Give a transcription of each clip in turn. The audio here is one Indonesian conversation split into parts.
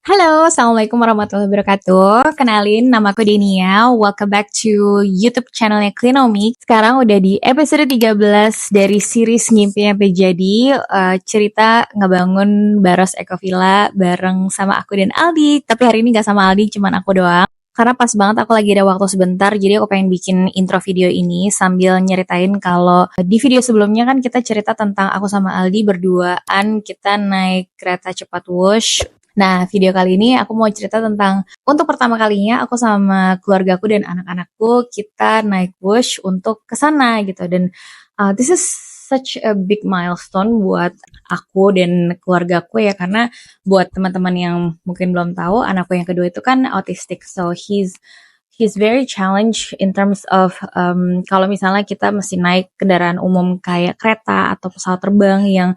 Halo, Assalamualaikum warahmatullahi wabarakatuh. Kenalin, nama aku Denia. Welcome back to YouTube channelnya Clinomy. Sekarang udah di episode 13 dari series Ngimpi Sampai Jadi. Cerita ngebangun Baros Eco Villa bareng sama aku dan Aldi. Tapi hari ini gak sama Aldi, cuman aku doang. Karena pas banget aku lagi ada waktu sebentar, jadi aku pengen bikin intro video ini sambil nyeritain kalau di video sebelumnya kan kita cerita tentang aku sama Aldi berduaan kita naik kereta cepat Wush. Nah, video kali ini aku mau cerita tentang untuk pertama kalinya aku sama keluargaku dan anak-anakku kita naik Wush untuk ke sana gitu. Dan this is such a big milestone buat aku dan keluargaku ya, karena buat teman-teman yang mungkin belum tahu, anakku yang kedua itu kan autistic, so he's very challenged in terms of kalau misalnya kita mesti naik kendaraan umum kayak kereta atau pesawat terbang yang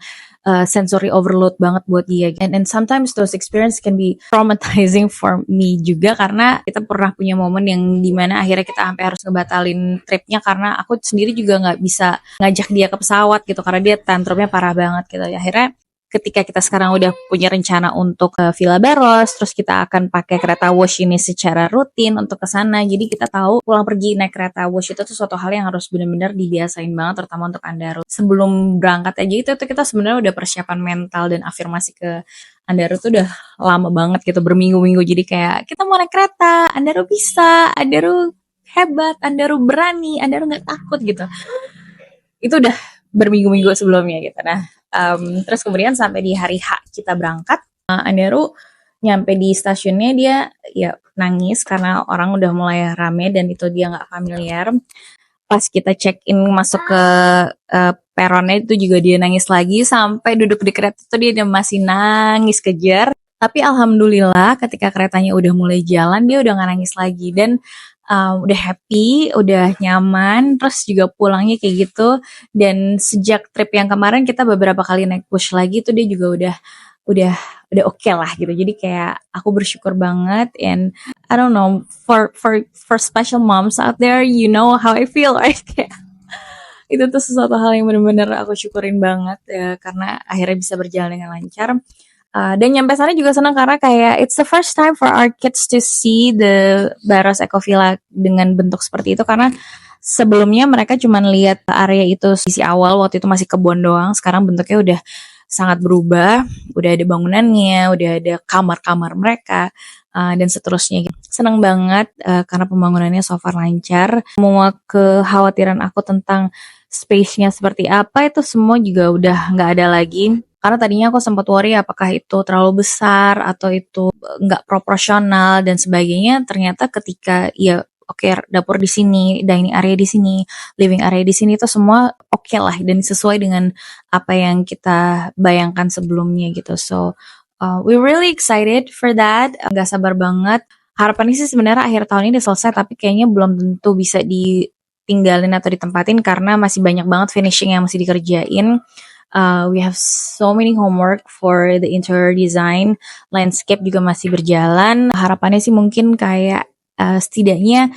sensory overload banget buat dia. And sometimes those experience can be traumatizing for me juga, karena kita pernah punya momen yang dimana akhirnya kita sampai harus ngebatalin tripnya karena aku sendiri juga nggak bisa ngajak dia ke pesawat gitu karena dia tantrumnya parah banget gitu. Akhirnya ketika kita sekarang udah punya rencana untuk ke Villa Baros, terus kita akan pakai kereta Wush ini secara rutin untuk ke sana. Jadi kita tahu pulang pergi naik kereta Wush itu tuh suatu hal yang harus benar-benar dibiasain banget, terutama untuk Andaru. Sebelum berangkat aja itu kita sebenarnya udah persiapan mental dan afirmasi ke Andaru tuh udah lama banget gitu, berminggu-minggu. Jadi kayak kita mau naik kereta, Andaru bisa, Andaru hebat, Andaru berani, Andaru nggak takut gitu. Itu udah berminggu-minggu sebelumnya gitu. Nah, terus kemudian sampai di hari H kita berangkat, Andaru nyampe di stasiunnya dia ya nangis karena orang udah mulai rame dan itu dia nggak familiar. Pas kita check in masuk ke peronnya itu juga dia nangis lagi, sampai duduk di kereta itu dia masih nangis kejar. Tapi alhamdulillah ketika keretanya udah mulai jalan dia udah nggak nangis lagi dan udah happy, udah nyaman, terus juga pulangnya kayak gitu. Dan sejak trip yang kemarin kita beberapa kali naik Wush lagi tuh dia juga udah oke lah gitu. Jadi kayak aku bersyukur banget, and I don't know, for special moms out there, you know how I feel, right? Kayak itu tuh sesuatu hal yang benar-benar aku syukurin banget ya, karena akhirnya bisa berjalan dengan lancar. Dan nyampe sana juga senang karena kayak it's the first time for our kids to see the Baros Eco Villa dengan bentuk seperti itu, karena sebelumnya mereka cuma lihat area itu sisi awal, waktu itu masih kebun doang. Sekarang bentuknya udah sangat berubah, udah ada bangunannya, udah ada kamar-kamar mereka, dan seterusnya. Senang banget karena pembangunannya so far lancar. Semua kekhawatiran aku tentang space-nya seperti apa itu semua juga udah nggak ada lagi. Karena tadinya aku sempat worry apakah itu terlalu besar atau itu nggak proporsional dan sebagainya. Ternyata ketika ya oke, dapur di sini, dining area di sini, living area di sini, itu semua oke lah dan sesuai dengan apa yang kita bayangkan sebelumnya gitu. So we're really excited for that. Nggak sabar banget. Harapannya sih sebenarnya akhir tahun ini udah selesai, tapi kayaknya belum tentu bisa ditinggalin atau ditempatin karena masih banyak banget finishing yang masih dikerjain. We have so many homework for the interior design, landscape juga masih berjalan. Harapannya sih mungkin kayak setidaknya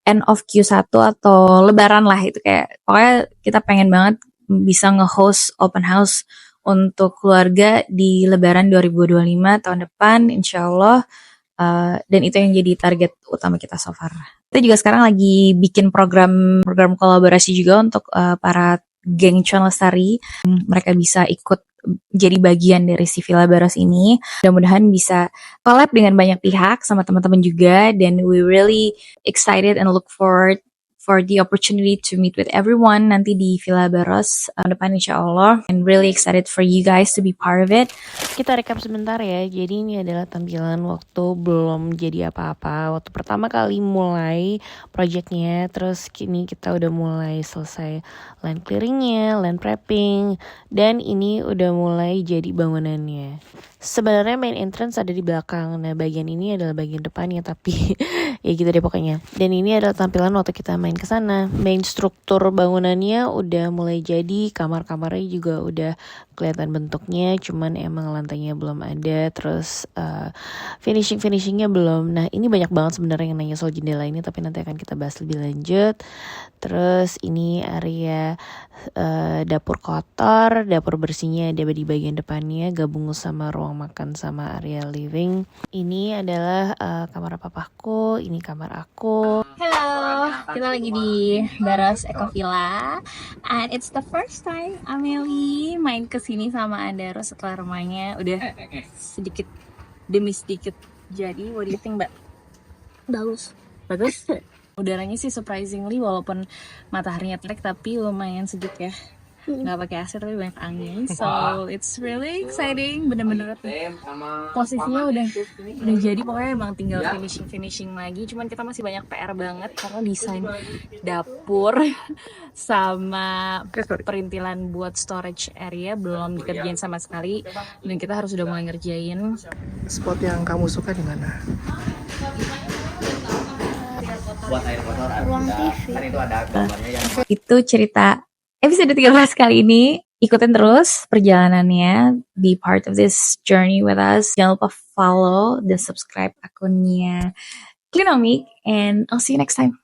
end of Q1 atau lebaran lah, itu kayak pokoknya kita pengen banget bisa nge-host open house untuk keluarga di lebaran 2025 tahun depan insyaallah. Dan itu yang jadi target utama kita so far. Kita juga sekarang lagi bikin program kolaborasi juga untuk para geng Cuan Lestari. Mereka bisa ikut jadi bagian dari si Villa Baros ini. Mudah-mudahan bisa collab dengan banyak pihak sama teman-teman juga. Dan we really excited and look forward for the opportunity to meet with everyone nanti di Villa Baros depan insyaallah. And really excited for you guys to be part of it. Kita recap sebentar ya. Jadi ini adalah tampilan waktu belum jadi apa-apa, waktu pertama kali mulai projectnya. Terus kini kita udah mulai selesai land clearingnya, land prepping, dan ini udah mulai jadi bangunannya. Sebenarnya main entrance ada di belakang. Nah bagian ini adalah bagian depannya, tapi Ya gitu deh pokoknya. Dan ini adalah tampilan waktu kita main ke sana. Main struktur bangunannya udah mulai jadi, kamar-kamarnya juga udah kelihatan bentuknya, cuman emang lantainya belum ada, terus finishingnya belum. Nah ini banyak banget sebenarnya yang nanya soal jendela ini, tapi nanti akan kita bahas lebih lanjut. Terus ini area dapur kotor, dapur bersihnya ada di bagian depannya, gabung sama ruang makan sama area living. Ini adalah kamar papaku, ini kamar aku. Halo, kita lagi di Baros Eco Villa, and it's the first time Amelie main kesini sama Andaro setelah rumahnya udah sedikit demi sedikit jadi. What do you think, Mbak? Bagus. Bagus? Udaranya sih surprisingly walaupun mataharinya terik tapi lumayan sejuk ya. Nggak pakai AC tapi banyak angin, so it's really exciting. Bener-bener posisinya udah jadi, pokoknya emang tinggal finishing lagi. Cuman kita masih banyak PR banget karena desain dapur sama perintilan buat storage area belum dikerjain sama sekali, dan kita harus udah mulai ngerjain. Spot yang kamu suka di mana? Buat air kotor Ruang ada, TV. kan itu ada gambarnya yang Itu cerita episode 13 kali ini. Ikutin terus perjalanannya, be part of this journey with us. Jangan lupa follow dan subscribe akunnya Clinomic, and I'll see you next time.